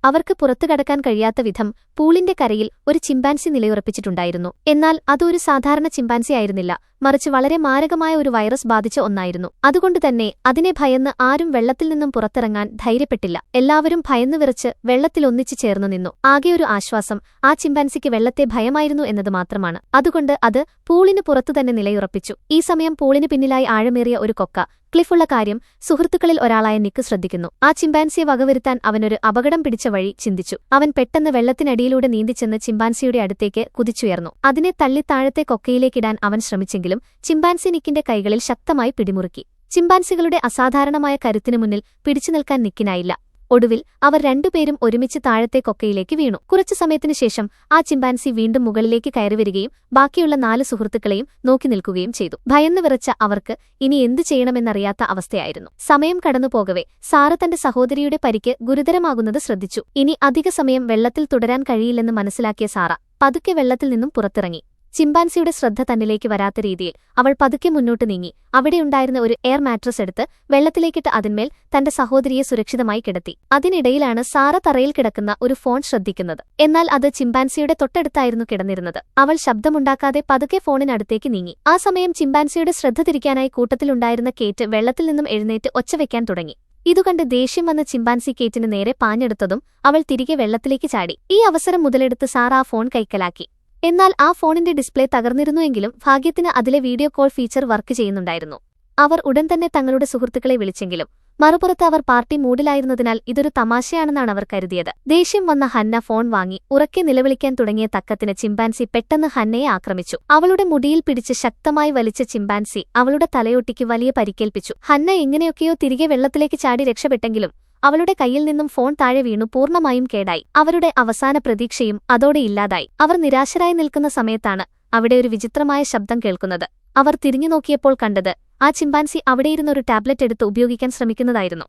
അവർക്ക് പുറത്തു കടക്കാൻ കഴിയാത്ത വിധം പൂളിന്റെ കരയിൽ ഒരു ചിമ്പാൻസി നിലയുറപ്പിച്ചിട്ടുണ്ടായിരുന്നു. എന്നാൽ അതൊരു സാധാരണ ചിമ്പാൻസി ആയിരുന്നില്ല, മറിച്ച് വളരെ മാരകമായ ഒരു വൈറസ് ബാധിച്ച ഒന്നായിരുന്നു. അതുകൊണ്ടുതന്നെ അതിനെ ഭയന്ന് ആരും വെള്ളത്തിൽ നിന്നും പുറത്തിറങ്ങാൻ ധൈര്യപ്പെട്ടില്ല. എല്ലാവരും ഭയന്നു വിറച്ച് വെള്ളത്തിൽ ഒന്നിച്ചു ചേർന്നു നിന്നു. ആകെയൊരു ആശ്വാസം ആ ചിമ്പാൻസിക്ക് വെള്ളത്തെ ഭയമായിരുന്നു എന്നത് മാത്രമാണ്. അതുകൊണ്ട് അത് പൂളിന് പുറത്തുതന്നെ നിലയുറപ്പിച്ചു. ഈ സമയം പൂളിന് പിന്നിലായി ആഴമേറിയ ഒരു കൊക്ക ക്ലിഫുള്ള കാര്യം സുഹൃത്തുക്കളിൽ ഒരാളായ നിക്ക് ശ്രദ്ധിക്കുന്നു. ആ ചിമ്പാൻസിയെ വകവരുത്താൻ അവനൊരു അപകടം പിടിച്ച വഴി ചിന്തിച്ചു. അവൻ പെട്ടെന്ന് വെള്ളത്തിനടിയിലൂടെ നീന്തിച്ചെന്ന് ചിമ്പാൻസിയുടെ അടുത്തേക്ക് കുതിച്ചുയർന്നു. അതിനെ തള്ളി താഴത്തെ കൊക്കയിലേക്കിടാൻ അവൻ ശ്രമിച്ചെങ്കിലും ചിമ്പാൻസി നിക്കിന്റെ കൈകളിൽ ശക്തമായി പിടിമുറുക്കി. ചിമ്പാൻസികളുടെ അസാധാരണമായ കരുത്തിനു മുന്നിൽ പിടിച്ചു നിൽക്കാൻ നിക്കിനായില്ല. ഒടുവിൽ അവർ രണ്ടുപേരും ഒരുമിച്ച് താഴത്തെ കൊക്കയിലേക്ക് വീണു. കുറച്ചു സമയത്തിനു ശേഷം ആ ചിമ്പാൻസി വീണ്ടും മുകളിലേക്ക് കയറിവരികയും ബാക്കിയുള്ള 4 സുഹൃത്തുക്കളെയും നോക്കി നിൽക്കുകയും ചെയ്തു. ഭയന്നു വിറച്ച അവർക്ക് ഇനി എന്തു ചെയ്യണമെന്നറിയാത്ത അവസ്ഥയായിരുന്നു. സമയം കടന്നുപോകവെ സാറ തന്റെ സഹോദരിയുടെ പരിക്ക് ഗുരുതരമാകുന്നത് ശ്രദ്ധിച്ചു. ഇനി അധിക സമയം വെള്ളത്തിൽ തുടരാൻ കഴിയില്ലെന്ന് മനസ്സിലാക്കിയ സാറ പതുക്കെ വെള്ളത്തിൽ നിന്നും പുറത്തിറങ്ങി. ചിമ്പാൻസിയുടെ ശ്രദ്ധ തന്നിലേക്ക് വരാത്ത രീതിയിൽ അവൾ പതുക്കെ മുന്നോട്ട് നീങ്ങി. അവിടെയുണ്ടായിരുന്ന ഒരു എയർ മാട്രസ് എടുത്ത് വെള്ളത്തിലേക്കിട്ട് അതിന്മേൽ തന്റെ സഹോദരിയെ സുരക്ഷിതമായി കിടത്തി. അതിനിടയിലാണ് സാറ തറയിൽ കിടക്കുന്ന ഒരു ഫോൺ ശ്രദ്ധിക്കുന്നത്. എന്നാൽ അത് ചിമ്പാൻസിയുടെ തൊട്ടടുത്തായിരുന്നു കിടന്നിരുന്നത്. അവൾ ശബ്ദമുണ്ടാക്കാതെ പതുക്കെ ഫോണിനടുത്തേക്ക് നീങ്ങി. ആ സമയം ചിമ്പാൻസിയുടെ ശ്രദ്ധ തിരിക്കാനായി കൂട്ടത്തിലുണ്ടായിരുന്ന കേറ്റ് വെള്ളത്തിൽ നിന്നും എഴുന്നേറ്റ് ഒച്ചവെക്കാൻ തുടങ്ങി. ഇതുകണ്ട് ദേഷ്യം വന്ന ചിമ്പാൻസി കേറ്റിന് നേരെ പാഞ്ഞെടുത്തതും അവൾ തിരികെ വെള്ളത്തിലേക്ക് ചാടി. ഈ അവസരം മുതലെടുത്ത് സാറ ആ ഫോൺ കൈക്കലാക്കി. എന്നാൽ ആ ഫോണിന്റെ ഡിസ്പ്ലേ തകർന്നിരുന്നുവെങ്കിലും ഭാഗ്യത്തിന് അതിലെ വീഡിയോ കോൾ ഫീച്ചർ വർക്ക് ചെയ്യുന്നുണ്ടായിരുന്നു. അവർ ഉടൻ തന്നെ തങ്ങളുടെ സുഹൃത്തുക്കളെ വിളിച്ചെങ്കിലും മറുപുറത്ത് അവർ പാർട്ടി മൂഡിലായിരുന്നതിനാൽ ഇതൊരു തമാശയാണെന്നാണ് അവർ കരുതിയത്. ദേഷ്യം വന്ന ഹന്ന ഫോൺ വാങ്ങി ഉറക്കെ നിലവിളിക്കാൻ തുടങ്ങിയ തക്കത്തിന് ചിമ്പാൻസി പെട്ടെന്ന് ഹന്നയെ ആക്രമിച്ചു. അവളുടെ മുടിയിൽ പിടിച്ച് ശക്തമായി വലിച്ച ചിമ്പാൻസി അവളുടെ തലയൊട്ടിക്ക് വലിയ പരിക്കേൽപ്പിച്ചു. ഹന്ന എങ്ങനെയൊക്കെയോ തിരികെ വെള്ളത്തിലേക്ക് ചാടി രക്ഷപ്പെട്ടെങ്കിലും അവളുടെ കയ്യിൽ നിന്നും ഫോൺ താഴെ വീണു പൂർണ്ണമായും കേടായി. അവരുടെ അവസാന പ്രതീക്ഷയും അതോടെ ഇല്ലാതായി. അവർ നിരാശരായി നിൽക്കുന്ന സമയത്താണ് അവിടെ ഒരു വിചിത്രമായ ശബ്ദം കേൾക്കുന്നത്. അവർ തിരിഞ്ഞു നോക്കിയപ്പോൾ കണ്ടത് ആ ചിമ്പാൻസി അവിടെയിരുന്നൊരു ടാബ്ലറ്റ് എടുത്ത് ഉപയോഗിക്കാൻ ശ്രമിക്കുന്നതായിരുന്നു.